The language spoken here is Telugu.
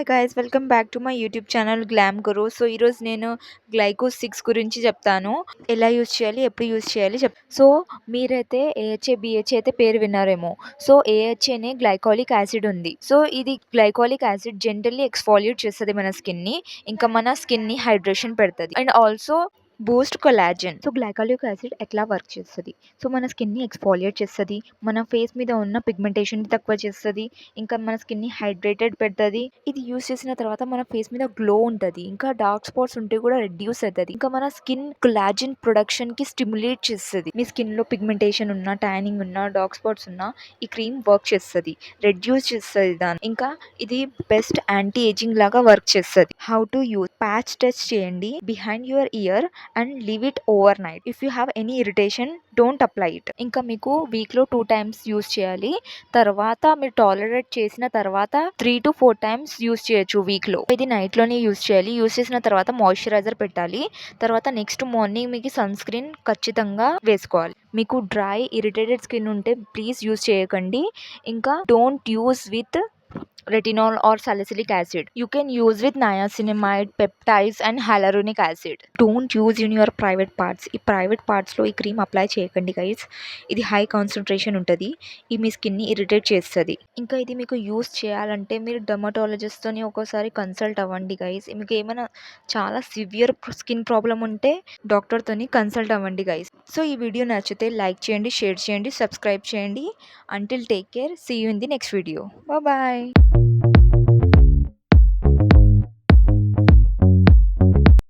Hi guys, welcome back to my YouTube channel glam Guru. So ఈరోజు నేను గ్లైకో 6 గురించి చెప్తాను. ఎలా యూజ్ చేయాలి, ఎప్పుడు యూజ్ చేయాలి సో మీరైతే ఏహెచ్ఏ బిహెచ్ఏ అయితే పేరు విన్నారేమో. సో ఏహెచ్ఏనే గ్లైకాలిక్ యాసిడ్ ఉంది. సో ఇది గ్లైకాలిక్ యాసిడ్ జెంటల్లీ ఎక్స్ఫోలియేట్ చేస్తుంది మన స్కిన్ని. ఇంకా మన స్కిన్ని హైడ్రేషన్ పెడుతుంది and also Boost collagen. So glycolic acid ఎట్లా వర్క్ చేస్తుంది, సో మన స్కిన్ని ఎక్స్ఫోలియేట్ చేస్తుంది, మన ఫేస్ మీద ఉన్న పిగ్మెంటేషన్ తక్కువ చేస్తుంది, ఇంకా మన స్కిన్ని హైడ్రేటెడ్ పెడుతుంది. ఇది యూస్ చేసిన తర్వాత మన ఫేస్ మీద గ్లో ఉంటుంది, ఇంకా డార్క్ స్పాట్స్ ఉంటే కూడా రెడ్యూస్ అవుతుంది, ఇంకా మన స్కిన్ కొలాజన్ ప్రొడక్షన్ కి స్టిమ్యులేట్ చేస్తుంది. మీ స్కిన్ లో పిగ్మెంటేషన్ ఉన్నా, ట్యానింగ్ ఉన్నా, డార్క్ స్పాట్స్ ఉన్నా ఈ క్రీమ్ వర్క్ చేస్తుంది, రెడ్యూస్ చేస్తుంది దాన్ని. ఇంకా ఇది బెస్ట్ యాంటీ ఏజింగ్ లాగా వర్క్ చేస్తుంది. How to use patch test చేయండి behind your ear and leave it overnight. If you have any irritation don't apply it. ఇంకా మీకు వీక్ లో 2 times యూస్ చేయాలి. తర్వాత మీరు టాలరేట్ చేసిన తర్వాత 3 to 4 times యూస్ చేయొచ్చు వీక్ లో. ఇది నైట్ లోనే యూస్ చేయాలి. యూస్ చేసిన తర్వాత మాయిశ్చరైజర్ పెట్టాలి. తర్వాత నెక్స్ట్ మార్నింగ్ మీకు సన్ స్క్రీన్ ఖచ్చితంగా వేసుకోవాలి. మీకు డ్రై ఇరిటేటెడ్ స్కిన్ ఉంటే ప్లీజ్ యూస్ చేయకండి. ఇంకా don't use with retinol or salicylic acid. You can use with niacinamide, peptides and hyaluronic acid. Don't use in your private parts. ఈ ప్రైవేట్ పార్ట్స్లో ఈ క్రీమ్ అప్లై చేయకండి గైస్. ఇది హై కాన్సన్ట్రేషన్ ఉంటుంది, ఈ మీ స్కిన్ని ఇరిటేట్ చేస్తుంది. ఇంకా ఇది మీకు యూస్ చేయాలంటే మీరు డర్మటాలజిస్ట్తోని ఒక్కోసారి కన్సల్ట్ అవ్వండి గైస్. మీకు ఏమైనా చాలా సివియర్ స్కిన్ ప్రాబ్లం ఉంటే డాక్టర్తోని కన్సల్ట్ అవ్వండి గైస్. సో ఈ వీడియో నచ్చితే లైక్ చేయండి, షేర్ చేయండి, సబ్స్క్రైబ్ చేయండి. Until take care, see you in the next video. Bye.